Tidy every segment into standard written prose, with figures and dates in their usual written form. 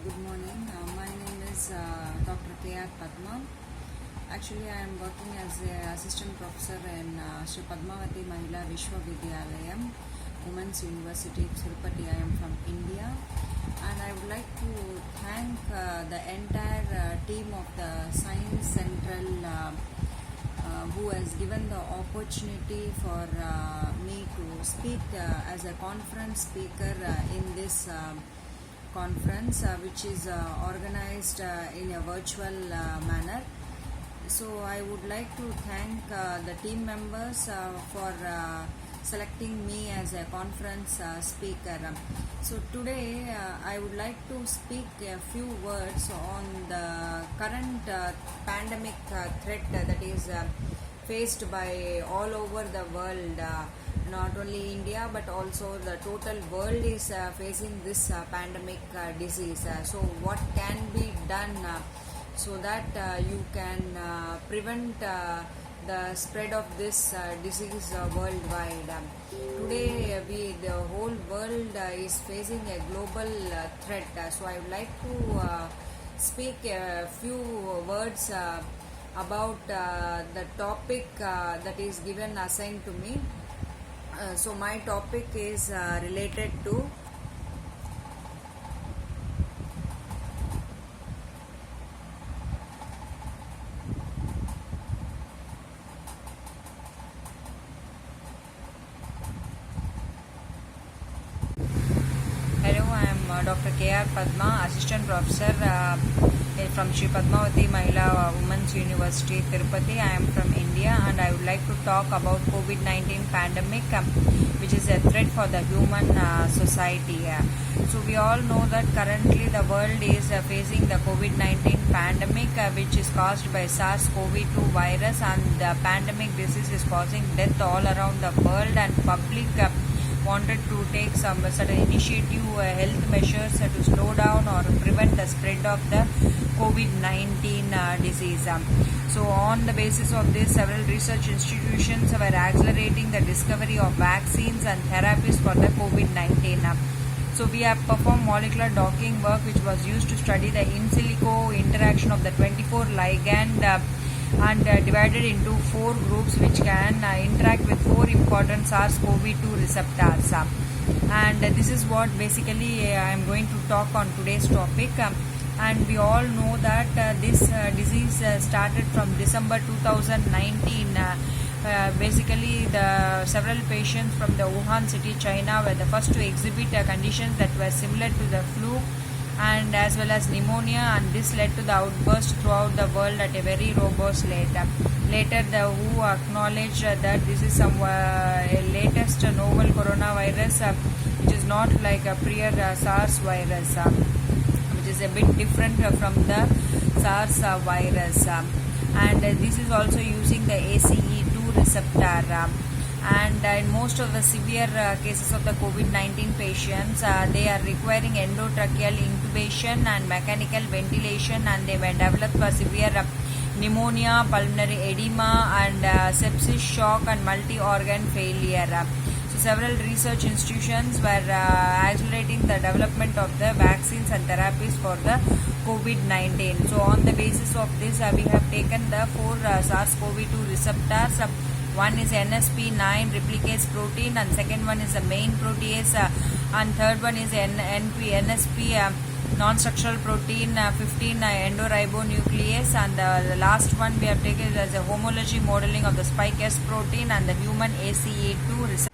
Good morning. My name is Dr. Padma. Actually, I am working as an assistant professor in Padmavati Mahila Visva Vidyalayam, Women's University, Tirupati. I am from India, and I would like to thank the entire team of the Science Central who has given the opportunity for me to speak as a conference speaker in this conference which is organized in a virtual manner. So I would like to thank the team members for selecting me as a conference speaker. So today I would like to speak a few words on the current pandemic threat that is faced by all over the world. Not only India but also the total world is facing this pandemic disease. So what can be done so that you can prevent the spread of this disease worldwide? Today the whole world is facing a global threat. So I would like to speak a few words about the topic that is given assigned to me. So my topic is related to Hello, I am Dr. Padma, Assistant Professor from Padmavati Mahila Women's University, Tirupati. I am from India, and I would like to talk about COVID-19 pandemic, which is a threat for the human society. So we all know that currently the world is facing the COVID-19 pandemic, which is caused by SARS-CoV-2 virus, and the pandemic disease is causing death all around the world, and public wanted to take some certain initiative health measures to slow down or prevent the spread of the COVID-19 disease. So on the basis of this, several research institutions were accelerating the discovery of vaccines and therapies for the COVID-19. So we have performed molecular docking work, which was used to study the in silico interaction of the 24 ligand and divided into 4 groups which can interact with 4 important SARS-CoV-2 receptors. And this is what basically I am going to talk on today's topic. And we all know that this disease started from December 2019. Basically, the several patients from the Wuhan city, China, were the first to exhibit conditions that were similar to the flu and as well as pneumonia, and this led to the outburst throughout the world at a very robust rate. Later, the WHO acknowledged that this is some latest novel coronavirus, which is not like a prior SARS virus, which is a bit different from the SARS virus. And this is also using the ACE2 receptor. And in most of the severe cases of the COVID-19 patients, they are requiring endotracheal intubation and mechanical ventilation, and they were developed for severe pneumonia, pulmonary edema, and sepsis, shock, and multi-organ failure. So several research institutions were accelerating the development of the vaccines and therapies for the COVID-19. So on the basis of this, we have taken the 4 SARS-CoV-2 receptors. One is NSP9 replicase protein, and second one is the main protease, and third one is NSP non-structural protein 15 endoribonuclease, and the last one we have taken as a homology modeling of the spike S protein and the human ACE2 receptor.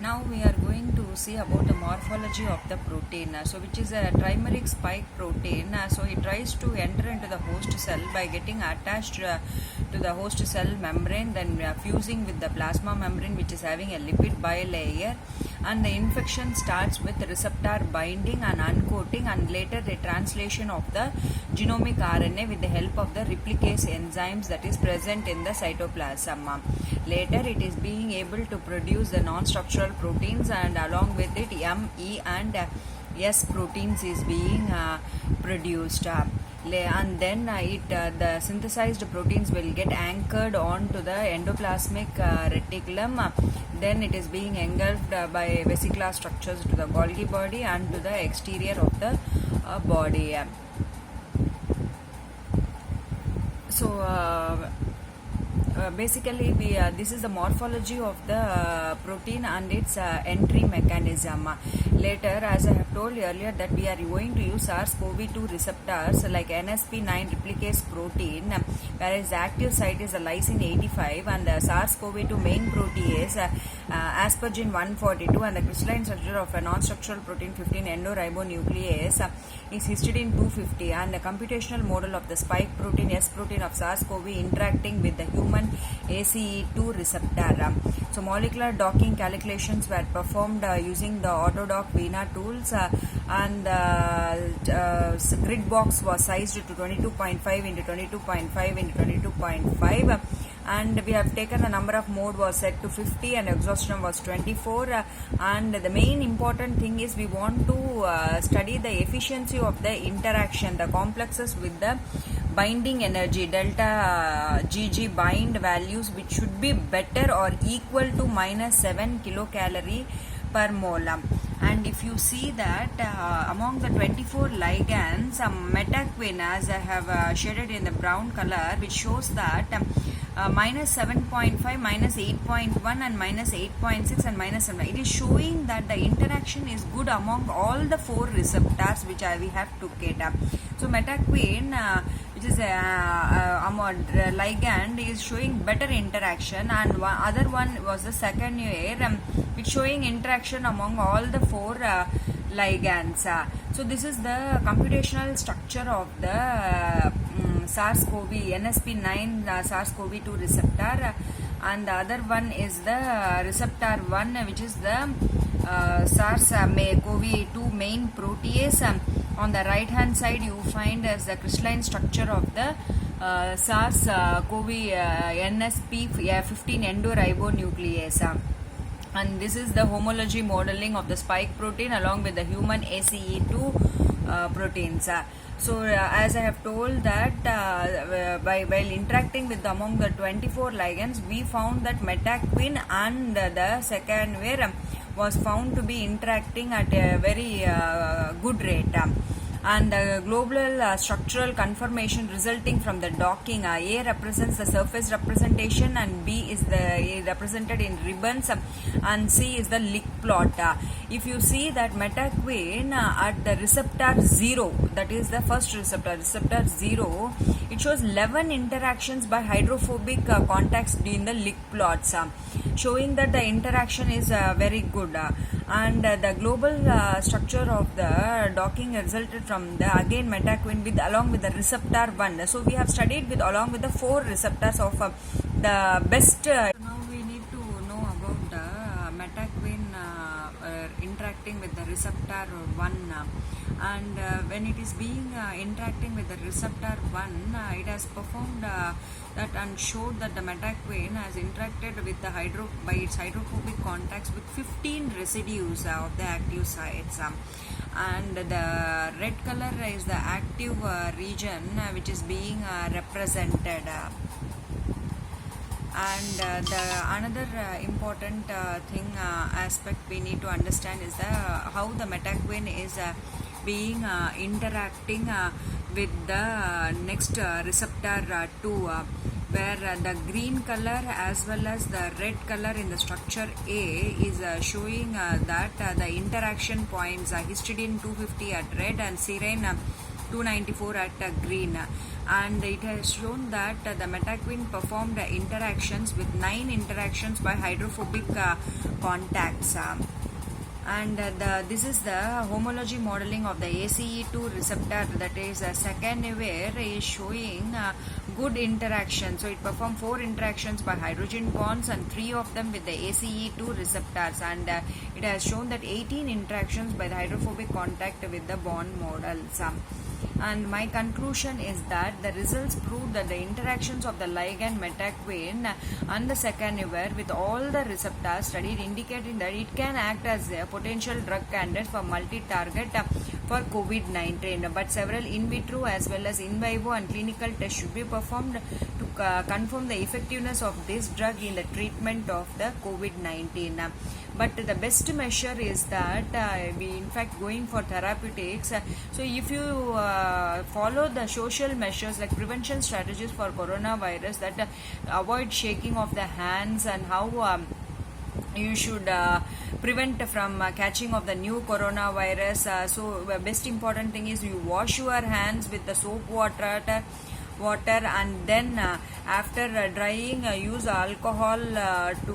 Now we are going to see about the morphology of the protein, so which is a trimeric spike protein. So it tries to enter into the host cell by getting attached to the host cell membrane, then fusing with the plasma membrane, which is having a lipid bilayer, and the infection starts with receptor binding and uncoating, and later the translation of the genomic RNA with the help of the replicase enzymes that is present in the cytoplasm. Later it is being able to produce the non-structural proteins, and along with it M, E and S proteins is being produced. And then the synthesized proteins will get anchored onto the endoplasmic reticulum. then it is being engulfed by vesicular structures to the Golgi body and to the exterior of the body. So basically this is the morphology of the protein and its entry mechanism. Later, as I have told earlier, that we are going to use SARS-CoV-2 receptors like NSP9 replicase protein, whereas the active site is the lysine 85, and the SARS-CoV-2 main protease aspergine 142, and the crystalline structure of a non-structural protein 15 endoribonuclease is histidine 250, and the computational model of the spike protein S protein of SARS-CoV interacting with the human ACE2 receptor. So molecular docking calculations were performed using the Autodock Vena tools, and the grid box was sized to 22.5 into 22.5 into 22.5, and we have taken the number of mode was set to 50 and exhaustion was 24, and the main important thing is we want to study the efficiency of the interaction, the complexes with the binding energy delta GG bind values, which should be better or equal to minus 7 kilocalorie per mole. And if you see that among the 24 ligands, metaquin, as I have shaded in the brown color, which shows that minus 7.5, minus 8.1, and minus 8.6, and minus 7. It is showing that the interaction is good among all the 4 receptors which we have to get. So metaquin, which is a ligand, is showing better interaction, and other one was the second year, it's showing interaction among all the 4 ligands. So this is the computational structure of the SARS-CoV NSP9 SARS-CoV-2 receptor, and the other one is the receptor 1, which is the SARS-CoV-2 main protease. On the right hand side you find as the crystalline structure of the SARS-CoV NSP15 endoribonuclease. And this is the homology modeling of the spike protein along with the human ACE2 proteins. So as I have told that while interacting with among the 24 ligands, we found that metaquin and the second was found to be interacting at a very good rate. And the global structural conformation resulting from the docking, A represents the surface representation, and B is represented in ribbons, and C is the lick plot. If you see that metaquin at the receptor 0, that is the first receptor 0, it shows 11 interactions by hydrophobic contacts in the lick plots, showing that the interaction is very good. And the global structure of the docking resulted from the again metaquin along with the receptor 1. So we have studied along with the 4 receptors of the best. Now we need to know about the metaquin interacting with the receptor 1, and when it is being interacting with the receptor 1, it has performed that and showed that the metaquin has interacted with the by its hydrophobic contacts with 15 residues of the active sites, and the red color is the active region which is being represented. And the another important thing aspect we need to understand is how the metaquin is being interacting with the next receptor 2, where the green color as well as the red color in the structure A is showing that the interaction points are histidine 250 at red and serine 294 at green, and it has shown that the metaquin performed interactions with 9 interactions by hydrophobic contacts. And this is the homology modeling of the ACE2 receptor, that is second where is showing good interaction. So it performed 4 interactions by hydrogen bonds and 3 of them with the ACE2 receptors, and it has shown that 18 interactions by the hydrophobic contact with the bond models. And my conclusion is that the results prove that the interactions of the ligand metaquin and the secaniver with all the receptors studied indicating that it can act as a potential drug candidate for multi-target for COVID-19. But several in vitro as well as in vivo and clinical tests should be performed to confirm the effectiveness of this drug in the treatment of the COVID-19. But the best measure is that we in fact going for therapeutics. So if you follow the social measures like prevention strategies for coronavirus, that avoid shaking of the hands and how you should prevent from catching of the new coronavirus. So best important thing is you wash your hands with the soap water and then after drying use alcohol to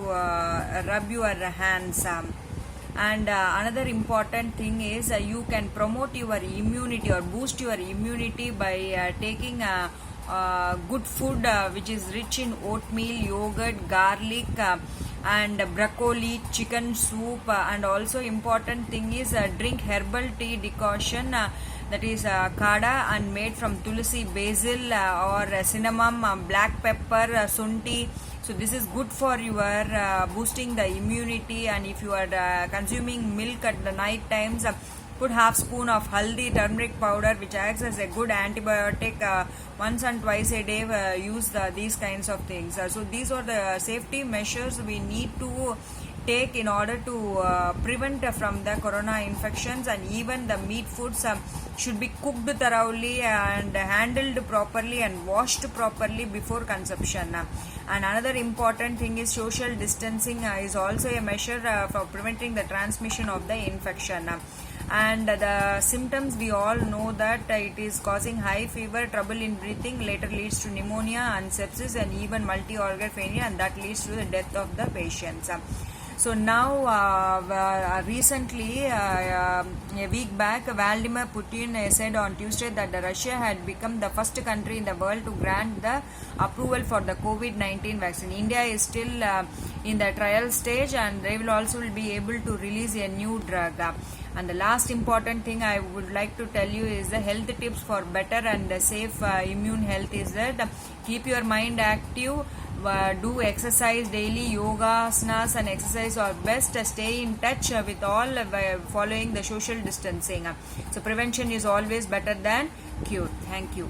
rub your hands. And another important thing is you can promote your immunity or boost your immunity by taking good food which is rich in oatmeal, yogurt, garlic, and broccoli, chicken soup, and also important thing is drink herbal tea decoction that is kada and made from tulsi, basil, or cinnamon, black pepper, sunti. So this is good for your boosting the immunity. And if you are consuming milk at the night times, put half spoon of haldi turmeric powder which acts as a good antibiotic. Once and twice a day use these kinds of things. So these are the safety measures we need to take in order to prevent from the corona infections. And even the meat foods should be cooked thoroughly and handled properly and washed properly before consumption. And another important thing is social distancing is also a measure for preventing the transmission of the infection. And the symptoms we all know that it is causing high fever, trouble in breathing, later leads to pneumonia and sepsis and even multi-organ failure, and that leads to the death of the patients. So now recently a week back Vladimir Putin said on Tuesday that Russia had become the first country in the world to grant the approval for the COVID-19 vaccine. India is still in the trial stage and they will also be able to release a new drug. And the last important thing I would like to tell you is the health tips for better and safe immune health is that keep your mind active, do exercise daily, yoga, asanas and exercise are best. Stay in touch with all following the social distancing. So prevention is always better than cure. Thank you.